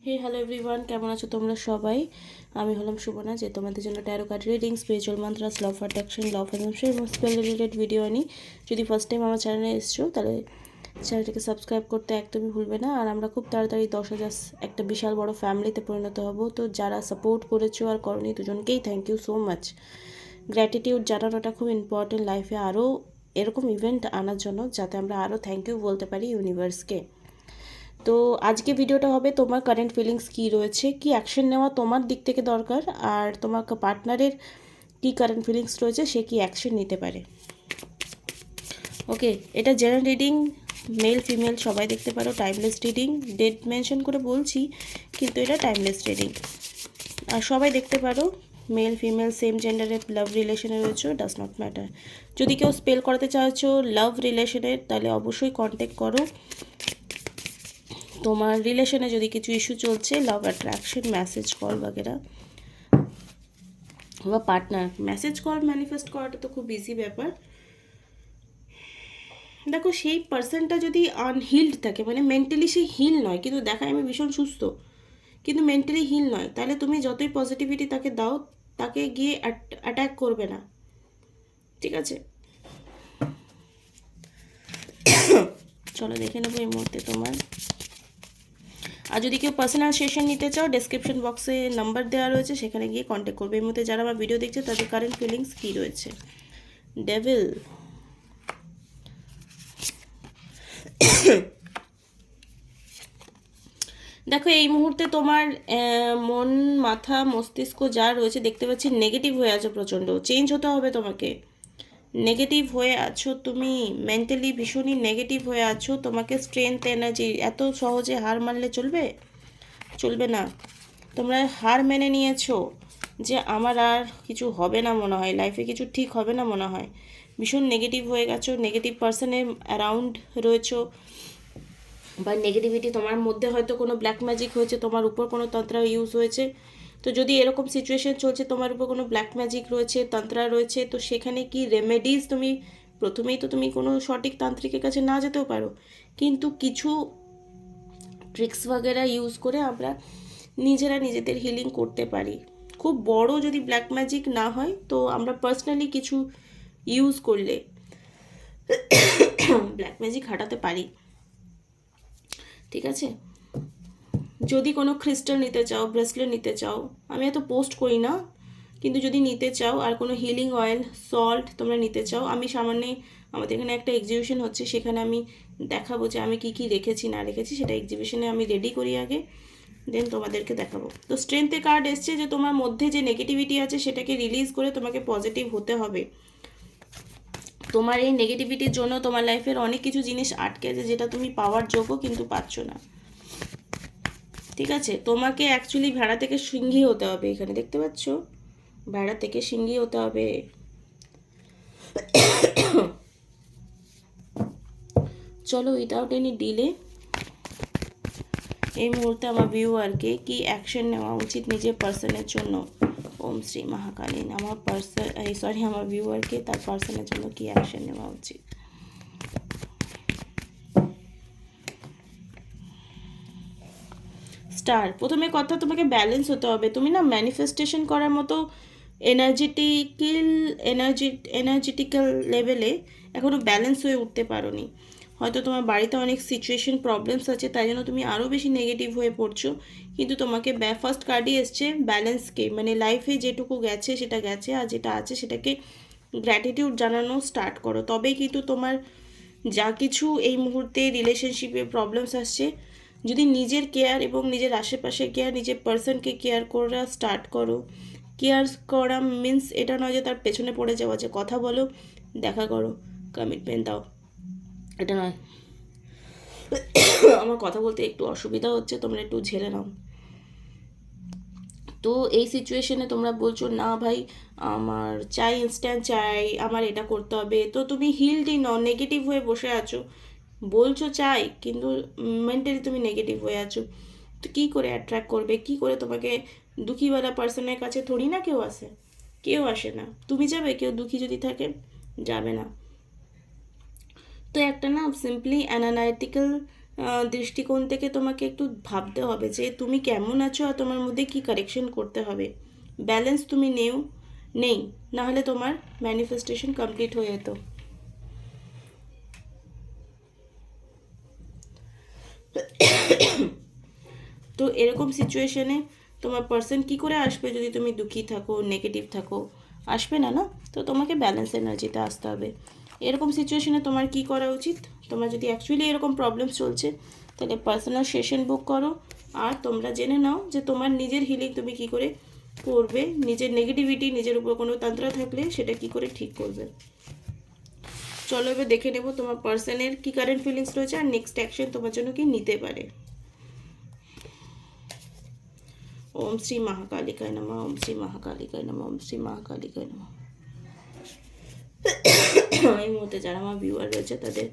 হে hello everyone, কেমন আছো তোমরা সবাই? আমি হলাম সুবর্ণা, যে তোমাদের জন্য tarot card reading, spiritual mantras, law of attraction, law of assumption এবং স্পেল রিলেটেড ভিডিও আনি। যদি ফার্স্ট টাইম আমার চ্যানেলে এসছো তাহলে চ্যানেলটাকে সাবস্ক্রাইব করতে একদমই ভুলবে না। আর আমরা খুব তাড়াতাড়ি 10,000 একটা বিশাল বড় ফ্যামিলিতে পরিণত হব। তো যারা সাপোর্ট করেছো আর করনি দুজনকেই thank you so much. Gratitude জানানোটা খুব ইম্পর্টেন্ট লাইফে, আরও এরকম ইভেন্ট আনার জন্য, যাতে আমরা আরও থ্যাংক ইউ বলতে পারি ইউনিভার্সকে। তো আজকে ভিডিওটা হবে তোমার কারেন্ট ফিলিংস কী রয়েছে, কি অ্যাকশন নেওয়া তোমার দিক থেকে দরকার, আর তোমার পার্টনারের কী কারেন্ট ফিলিংস রয়েছে, সে কি অ্যাকশন নিতে পারে। ওকে, এটা জেনারেল রিডিং, মেল ফিমেল সবাই দেখতে পারো। টাইমলেস রিডিং, ডেট মেনশন করে বলছি কিন্তু এটা টাইমলেস রিডিং, আর সবাই দেখতে পারো। মেল ফিমেল সেম জেন্ডারের লাভ রিলেশনে রয়েছে, ডাজ নট ম্যাটার। যদি কেউ স্পেল করাতে চাইছো লাভ রিলেশনের, তাহলে অবশ্যই কন্ট্যাক্ট করো। তোমার রিলেশনে যদি কিছু ইস্যু চলছে, লাভ অ্যাট্রাকশন, মেসেজ কল বাগেরা, বা পার্টনার মেসেজ কল ম্যানিফেস্ট করাটা তো খুব ইজি ব্যাপার। দেখো, সেই পার্সনটা যদি আনহিল্ড থাকে, মানে মেন্টালি সে হিল নয়, কিন্তু দেখায় আমি ভীষণ সুস্থ, কিন্তু মেন্টালি হিল নয়, তাহলে তুমি যতই পজিটিভিটি তাকে দাও, তাকে গিয়ে অ্যাটাক করবে না, ঠিক আছে? চলো দেখে নেবো এই মুহূর্তে তোমার। আর যদি কেউ পার্সোনাল সেশন নিতে চাও, ডেসক্রিপশন বক্সে নাম্বার দেওয়া রয়েছে, সেখানে গিয়ে কন্ট্যাক্ট করবে। এই মুহূর্তে যারা আমার ভিডিও দেখছে তাদের কারেন্ট ফিলিংস কী রয়েছে। ডেভিল, দেখো এই মুহূর্তে তোমার মন, মাথা, মস্তিষ্ক যা রয়েছে দেখতে পাচ্ছি নেগেটিভ হয়ে আছো, প্রচণ্ড চেঞ্জ হতে হবে তোমাকে। নেগেটিভ হয়ে আছো তুমি, মেন্টালি ভীষণই নেগেটিভ হয়ে আছো। তোমাকে স্ট্রেংথ, এনার্জি, এত সহজে হার মানলে চলবে? চলবে না। তোমরা হার মেনে নিয়েছো যে আমার আর কিছু হবে না, মনে হয় লাইফে কিছু ঠিক হবে না মনে হয়। ভীষণ নেগেটিভ হয়ে গেছো, নেগেটিভ পার্সনের অ্যারাউন্ড রয়েছো, বা নেগেটিভিটি তোমার মধ্যে হয়তো কোনো ব্ল্যাক ম্যাজিক হয়েছে, তোমার উপর কোনো তন্ত্র ইউজ হয়েছে। তো যদি এরকম সিচুয়েশন চলছে, তোমার উপর কোনো ব্ল্যাক ম্যাজিক রয়েছে, তন্ত্রা রয়েছে, তো সেখানে কি রেমেডিস তুমি প্রথমেই তো তুমি কোনো সঠিক তান্ত্রিকের কাছে না যেতেও পারো, কিন্তু কিছু ট্রিক্স वगैरह ইউজ করে আমরা নিজেরা নিজেদের হিলিং করতে পারি। খুব বড় যদি ব্ল্যাক ম্যাজিক না হয়, তো আমরা পার্সোনালি কিছু ইউজ করলে ব্ল্যাক ম্যাজিক হাঁটাতে পারি, ঠিক আছে? যদি কোনো ক্রিস্টাল নিতে চাও, ব্রেসলেট নিতে চাও, আমি এত পোস্ট করি না, কিন্তু যদি নিতে চাও, আর কোনো হিলিং অয়েল, সল্ট তোমরা নিতে চাও, আমি সামান্যে, আমাদের এখানে একটা এক্সিবিশন হচ্ছে, সেখানে আমি দেখাবো যে আমি কি কি রেখেছি না রেখেছি, সেটা এক্সিবিশনে আমি রেডি করি আগে, দেন তোমাদেরকে দেখাবো। তো স্ট্রেংথে কার্ড এসছে যে তোমার মধ্যে যে নেগেটিভিটি আছে সেটাকে রিলিজ করে তোমাকে পজিটিভ হতে হবে। তোমার এই নেগেটিভিটির জন্য তোমার লাইফের অনেক কিছু জিনিস আটকে আছে, যেটা তুমি পাওয়ার যোগ্য কিন্তু পাচ্ছ না, ঠিক আছে? তোমাকে অ্যাকচুয়ালি ভেড়া থেকে সিংহী হতে হবে, এখানে দেখতে পাচ্ছ, ভেড়া থেকে সিংহী হতে হবে। চলো উইদাউট এনি ডিলে এই মুহূর্তে আমার ভিউয়ারকে কি অ্যাকশন নেওয়া উচিত নিজের পার্সনের জন্য। ওম শ্রী মহাকালীন, আমার আমার ভিউয়ারকে তার পার্সনের জন্য কি অ্যাকশন নেওয়া উচিত। স্টার, প্রথমে কথা, তোমাকে ব্যালেন্স হতে হবে। তুমি না ম্যানিফেস্টেশন করার মতো এনার্জেটিক্যাল লেভেলে এখনও ব্যালেন্স হয়ে উঠতে পারোনি। হয়তো তোমার বাড়িতে অনেক সিচুয়েশন প্রবলেমস আছে, তাই জন্য তুমি আরও বেশি নেগেটিভ হয়ে পড়ছো। কিন্তু তোমাকে ফার্স্ট কার্ডই এসছে ব্যালেন্সকে, মানে লাইফে যেটুকু গেছে সেটা গেছে, আর যেটা আছে সেটাকে গ্র্যাটিটিউড জানানো স্টার্ট করো। তবেই কিন্তু তোমার যা কিছু এই মুহূর্তে রিলেশনশিপে প্রবলেমস আসছে, যদি নিজের কেয়ার এবং নিজের আশেপাশের কেয়ার, নিজের পার্সনকে কেয়ার করা স্টার্ট করো। কেয়ার করা মিন্স এটা নয় যে তার পেছনে পড়ে যাওয়া, যে কথা বলো, দেখা করো, কমিটমেন্ট দাও, এটা নয়। আমার কথা বলতে একটু অসুবিধা হচ্ছে, তোমরা একটু ঝেড়ে নাও। তো এই সিচুয়েশনে তোমরা বলছো না ভাই আমার চাই, ইনস্ট্যান্ট চাই, আমার এটা করতে হবে, তো তুমি হিলডই নও, নেগেটিভ হয়ে বসে আছো। বলছো চাই, কিন্তু মেন্টালি তুমি নেগেটিভ হয়ে আছো। তো কী করে অ্যাট্রাক্ট করবে, কী করে তোমাকে দুঃখীওয়ালা পার্সনের কাছে থোড়ি না কেউ আসে, কেউ আসে না। তুমি যাবে কেউ দুঃখী যদি থাকে? যাবে না। তো একটা না সিম্পলি অ্যানালাইটিক্যাল দৃষ্টিকোণ থেকে তোমাকে একটু ভাবতে হবে যে তুমি কেমন আছো আর তোমার মধ্যে কি কারেকশন করতে হবে। ব্যালেন্স তুমি নেই, নাহলে তোমার ম্যানিফেস্টেশন কমপ্লিট হয়ে যেত। তো এরকম সিচুয়েশনে তোমার পার্সন কি করে আসবে যদি তুমি দুঃখী থাকো, নেগেটিভ থাকো? আসবে না, না? তো তোমাকে ব্যালেন্স এনার্জিতে আসতে হবে। এরকম সিচুয়েশনে তোমার কি করা উচিত? তোমার যদি অ্যাকচুয়ালি এরকম প্রবলেম চলছে, তাহলে পার্সোনাল সেশন বুক করো, আর তোমরা জেনে নাও যে তোমার নিজের হিলিং তুমি কি করে করবে, নিজের নেগেটিভিটি, নিজের উপর কোনো তন্ত্র থাকলে সেটা কি করে ঠিক করবে। চলো এবার দেখে নেব তোমার পার্সনের কি কারেন্ট ফিলিংস রয়েছে আর নেক্সট অ্যাকশন তোমার জন্য কি নিতে পারে। ওম শ্রী মহাকালিকায় নমঃ, ওম শ্রী মহাকালিকায় নমঃ, ওম শ্রী মহাকালিকায় নমঃ। এই মুহূর্তে যারা আমার ভিউয়ার রয়েছে তাদের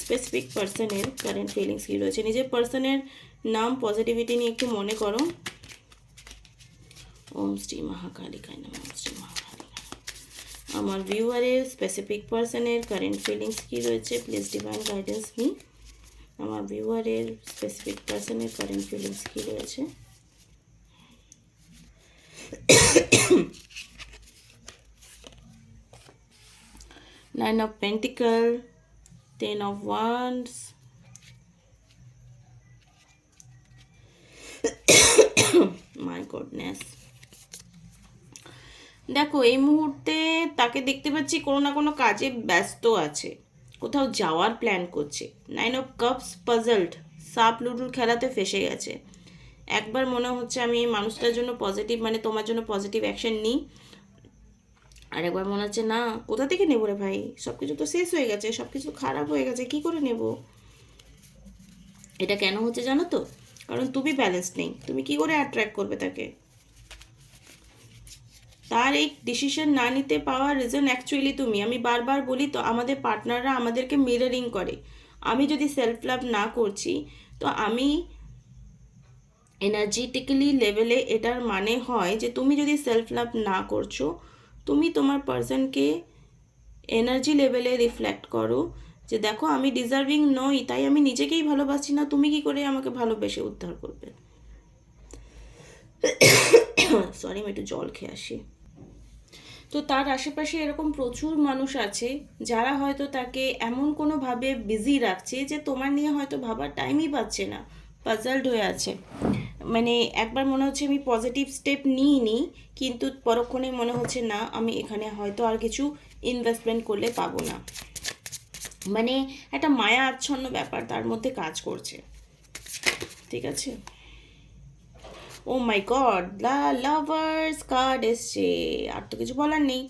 স্পেসিফিক পার্সনের কারেন্ট ফিলিংস কী রয়েছে, নিজের পার্সনের নাম, পজিটিভিটি নিয়ে একটু মনে করো। ওম শ্রী মহাকালিকায় নমঃ, ওম শ্রী মহাকালিকায়। আমার ভিউয়ারের স্পেসিফিক পার্সনের কারেন্ট ফিলিংস কী রয়েছে, প্লিজ ডিভাইন গাইডেন্স মি। আমার ভিউয়ারের স্পেসিফিক পার্সনের কারেন্ট ফিলিংস কী রয়েছে। Nine of Pentacles, Ten of Wands, my goodness। দেখো এই মুহূর্তে তাকে দেখতে পাচ্ছি কোনো না কোনো কাজে ব্যস্ত আছে, কোথাও যাওয়ার প্ল্যান করছে। 9 of Cups, পাজলড, সাপ লুডুর খেলাতে ফেসে গেছে। একবার মনে হচ্ছে আমি এই মানুষটার জন্য পজিটিভ, মানে তোমার জন্য পজিটিভ অ্যাকশন নিই, আর একবার মনে হচ্ছে না, কোথা থেকে নেবো রে ভাই, সব কিছু তো শেষ হয়ে গেছে, সব কিছু খারাপ হয়ে গেছে, কি করে নেব। এটা কেন হচ্ছে জানো তো? কারণ তুমি ব্যালেন্স নেই, তুমি কি করে অ্যাট্রাক্ট করবে তাকে। তার এই ডিসিশন না নিতে পাওয়ার রিজন অ্যাকচুয়ালি তুমি। আমি বারবার বলি তো, আমাদের পার্টনাররা আমাদেরকে মিররিং করে। আমি যদি সেলফ লাভ না করছি, তো আমি এনার্জিটিক্যালি লেভেলে এটার মানে হয় যে তুমি যদি সেলফ লাভ না করছো, তুমি তোমার পার্সনকে এনার্জি লেভেলে রিফ্লেক্ট করো যে দেখো আমি ডিজার্ভিং নই, তাই আমি নিজেকেই ভালোবাসি না, তুমি কি করে আমাকে ভালোবেসে উদ্ধার করবে। সরি, আমি একটু জল খেয়ে আসি। তো তার আশেপাশে এরকম প্রচুর মানুষ আছে যারা হয়তো তাকে এমন কোনোভাবে বিজি রাখছে যে তোমার নিয়ে হয়তো ভাবার টাইমই পাচ্ছে না, পাজলড হয়ে আছে। মানে একবার মনে হচ্ছে আমি পজিটিভ স্টেপ নিইনি, কিন্তু পরক্ষণে মনে হচ্ছে না, আমি এখানে হয়তো আর কিছু ইনভেস্টমেন্ট করলে পাবো না। মানে একটা মায়া আচ্ছন্ন ব্যাপার তার মধ্যে কাজ করছে, ঠিক আছে। ও মাই গড, দ্য লাভার্স কার্ড এসছে, আর তো কিছু বলার নেই।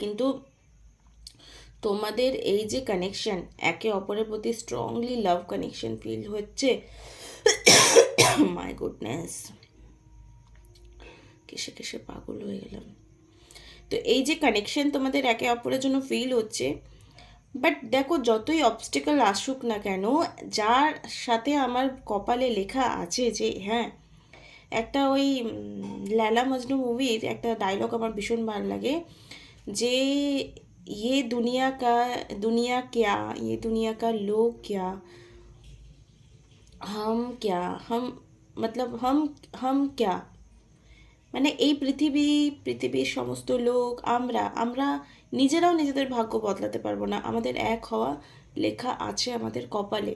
কিন্তু তোমাদের এই যে কানেকশন, একে অপরের প্রতি স্ট্রংলি লাভ কানেকশন ফিল হচ্ছে। মাই গুডনেস, কিসে কিসে পাগল হয়ে গেলাম। তো এই যে কানেকশন তোমাদের একে অপরের জন্য ফিল হচ্ছে, বাট দেখো যতই অবস্টিকল আসুক না কেন, যার সাথে আমার কপালে লেখা আছে যে হ্যাঁ, একটা ওই লালা মজনু মুভির একটা ডায়লগ আমার ভীষণ ভালো লাগে যে ये दुनिया क्या, ये दुनिया का लोग क्या, हम क्या, हम मतलब हम क्या, মানে এই পৃথিবীর সমস্ত লোক, আমরা নিজেরাও নিজেদের ভাগ্য বদলাতে পারবো না, আমাদের এক হওয়া লেখা আছে আমাদের কপালে।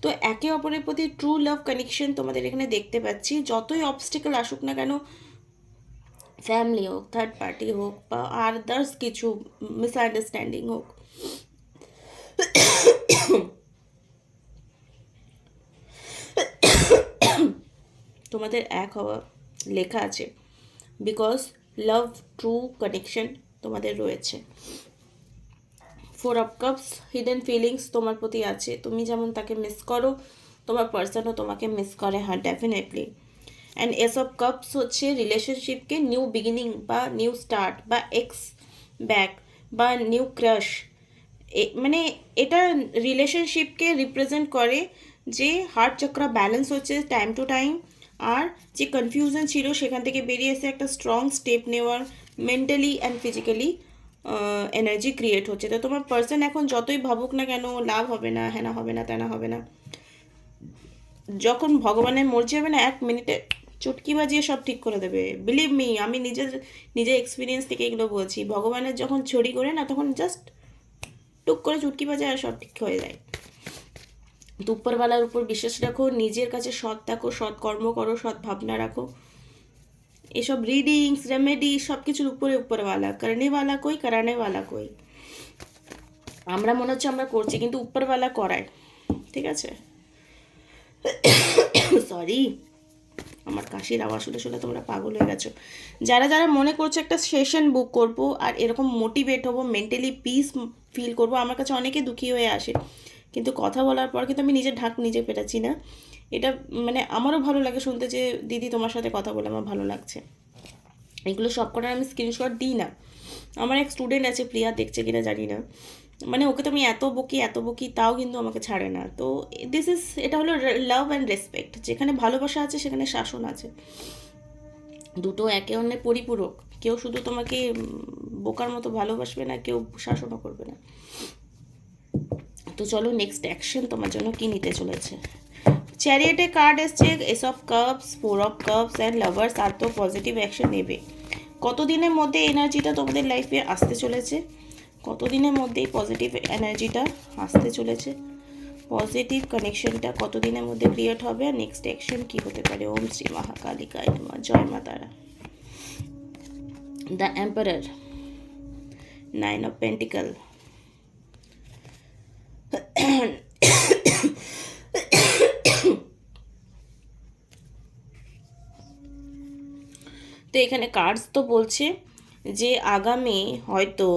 তো একে অপরের প্রতি ট্রু লাভ কানেকশন তোমাদের এখানে দেখতে পাচ্ছি। যতই অবস্টিকল আসুক না কেন, ফ্যামিলি হোক, থার্ড পার্টি হোক, বা আদার্স কিছু মিসআন্ডারস্ট্যান্ডিং হোক, তোমাদের এক হওয়া লেখা আছে, বিকজ লাভ ট্রু কানেকশন তোমাদের রয়েছে। 4 অফ কাপস, হিডেন ফিলিংস তোমার প্রতি আছে, তুমি যেমন তাকে মিস করো, তোমার পার্সনও তোমাকে মিস করে, হ্যাঁ definitely. And S of cups হচ্ছে রিলেশনশিপকে নিউ বিগিনিং বা নিউ স্টার্ট বা এক্স ব্যাক বা নিউ ক্রাশ, মানে এটা রিলেশনশিপকে রিপ্রেজেন্ট করে যে হার্ট চক্রা ব্যালেন্স হচ্ছে টাইম টু টাইম, আর যে কনফিউশন ছিল সেখান থেকে বেরিয়ে এসে একটা স্ট্রং স্টেপ নেওয়ার, mentally and physically energy create হচ্ছে। তো তোমার পার্সন এখন যতই ভাবুক না কেন লাভ হবে না, হ্যানা হবে না, তেনা হবে না, যখন ভগবানের মর্জি হবে না 1 মিনিটে চুটকি বাজিয়ে সব ঠিক করে দেবে। বিলিভ মি, আমি নিজের এক্সপিরিয়েন্স থেকে এগুলো বলছি। ভগবানের যখন ছড়ি করে না তখন জাস্ট টুক করে চুটকি বাজায় আর সব ঠিক হয়ে যায়। তো উপরওয়ালার উপর বিশ্বাস রাখো, নিজের কাছে সৎ থাকো, সৎ কর্ম করো, সৎ ভাবনা রাখো। এসব রিডিংস রেমেডি সব কিছুর উপরে উপরওয়ালা, করনেওয়ালা কই, করানেওয়ালা কই। আমরা মনে হচ্ছে আমরা করছি, কিন্তু উপরওয়ালা করায়। ঠিক আছে, সরি, আমার কাশির আওয়াজ শুনে শুনে তোমরা পাগল হয়ে গেছো। যারা যারা মনে করছো একটা সেশন বুক করব আর এরকম মোটিভেট হবো, মেন্টালি পিস ফিল করব, আমার কাছে অনেকে দুঃখী হয়ে আসে, কিন্তু কথা বলার পর কিন্তু আমি নিজের ঢাক নিজে পেটাচ্ছি না। এটা মানে আমারও ভালো লাগে শুনতে যে দিদি তোমার সাথে কথা বলে আমার ভালো লাগছে। এগুলো সব কটার আমি স্ক্রিনশট দিই না। আমার এক স্টুডেন্ট আছে, প্রিয়া, দেখছে কিনা জানি না, মানে ওকে তো আমি এত বকি তাও কিন্তু আমাকে ছাড়ে না। তো এটা হলো লাভ অ্যান্ড রেসপেক্ট। যেখানে ভালোবাসা আছে সেখানে শাসন আছে, দুটো একে অন্যের পরিপূরক। কেউ শুধু তোমাকে বোকার মতো ভালোবাসবে না, কেউ শাসনও করবে না। তো চলো নেক্সট অ্যাকশন তোমার জন্য কি নিতে চলেছে। চ্যারিয়েটে কার্ড এসছে, ace of cups, 4 of cups and lovers. আর তো পজিটিভ অ্যাকশন নেবে। কতদিনের মধ্যে এনার্জিটা তোমাদের লাইফে আসতে চলেছে, কতদিনের মধ্যে এই পজিটিভ এনার্জিটা আসতে চলেছে, পজিটিভ কানেকশনটা কতদিনের মধ্যে ক্রিয়েট হবে, আর নেক্সট অ্যাকশন কী হতে পারে। ওম শ্রী মহাকালিকায় নমঃ। জয় মা তারা। দ্য এম্পারার, 9 অফ পেন্টিকল, তো এখানে কার্ডস তো বলছে যে আগামী হয়তো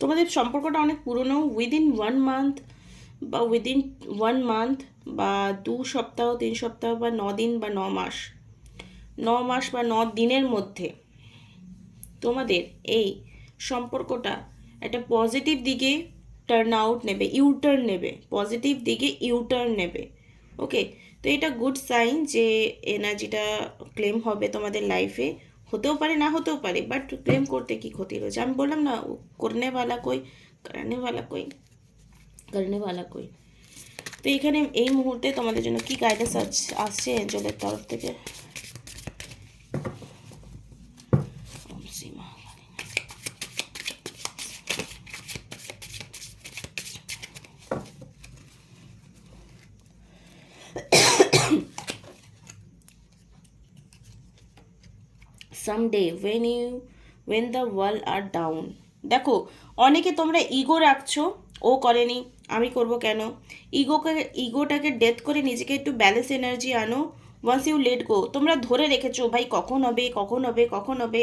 তোমাদের সম্পর্কটা অনেক পুরনো, উইদিন 1 মান্থ বা উইদিন 1 মান্থ বা 2 সপ্তাহ, 3 সপ্তাহ বা 9 দিন বা 9 মাস, 9 মাস বা 9 দিনের মধ্যে তোমাদের এই সম্পর্কটা একটা পজিটিভ দিকে টার্ন আউট নেবে, ইউটার্ন নেবে, পজিটিভ দিকে ইউটার্ন নেবে। ওকে, তো এটা গুড সাইন যে এনার্জিটা ক্লেম হবে তোমাদের লাইফে। হতেও পারে না হতেও পারে, বাট ক্লেম করতে কি ক্ষতি রয়েছে। আমি বললাম না, করনেওয়ালা কই, করানেওয়ালা কই, করনেওয়ালা কই। তো এখানে এই মুহূর্তে তোমাদের জন্য কি গাইডেন্স আসছে এঞ্জেলের তরফ থেকে। Someday when the world are down। দেখো, অনেকে তোমরা ইগো রাখছো, ও করেনি আমি করব কেন। ইগোটাকে ডেথ করে নিজেকে একটু ব্যালেন্স এনার্জি আনো। ওয়ান্স ইউ লেট গো, তোমরা ধরে রেখেছো ভাই কখন হবে কখন হবে কখন হবে।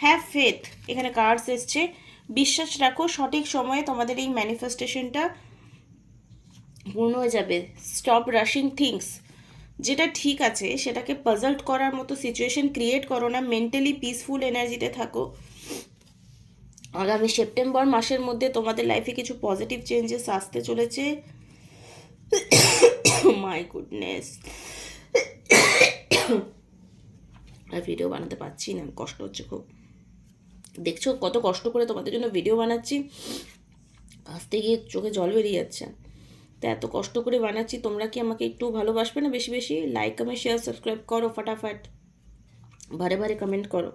হ্যাভ ফেথ, এখানে কার্ডস এসছে, বিশ্বাস রাখো সঠিক সময়ে তোমাদের এই ম্যানিফেস্টেশনটা পূর্ণ হয়ে যাবে। স্টপ রাশিং থিংস, যেটা ঠিক আছে সেটাকে পাজলড করার মতো সিচুয়েশন ক্রিয়েট করো না, মেন্টালি পিসফুল এনার্জিতে থাকো। আগামী সেপ্টেম্বর মাসের মধ্যে তোমাদের লাইফে কিছু পজিটিভ চেঞ্জেস আসতে চলেছে। মাই গুডনেস, আর ভিডিও বানাতে পারছি না, কষ্ট হচ্ছে খুব। দেখছো কত কষ্ট করে তোমাদের জন্য ভিডিও বানাচ্ছি, আসতে গিয়ে চোখে জল বেরিয়ে যাচ্ছে। তো এত কষ্ট করে বানাচ্ছি, তোমরা কি আমাকে একটু ভালোবাসবে না? বেশি বেশি লাইক কমেন্ট শেয়ার সাবস্ক্রাইব করো ফটাফট, বারে বারে কমেন্ট করো।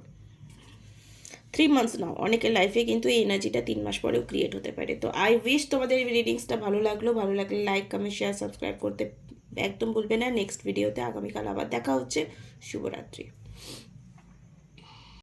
3 মান্থস নাও, অনেকের লাইফে কিন্তু এই এনার্জিটা 3 মাস পরেও ক্রিয়েট হতে পারে। তো আই উইশ তোমাদের এই রিডিংসটা ভালো লাগলো লাইক কমেন্ট শেয়ার সাবস্ক্রাইব করতে একদম ভুলবে না। নেক্সট ভিডিওতে আগামীকাল আবার দেখা হচ্ছে। শুভরাত্রি।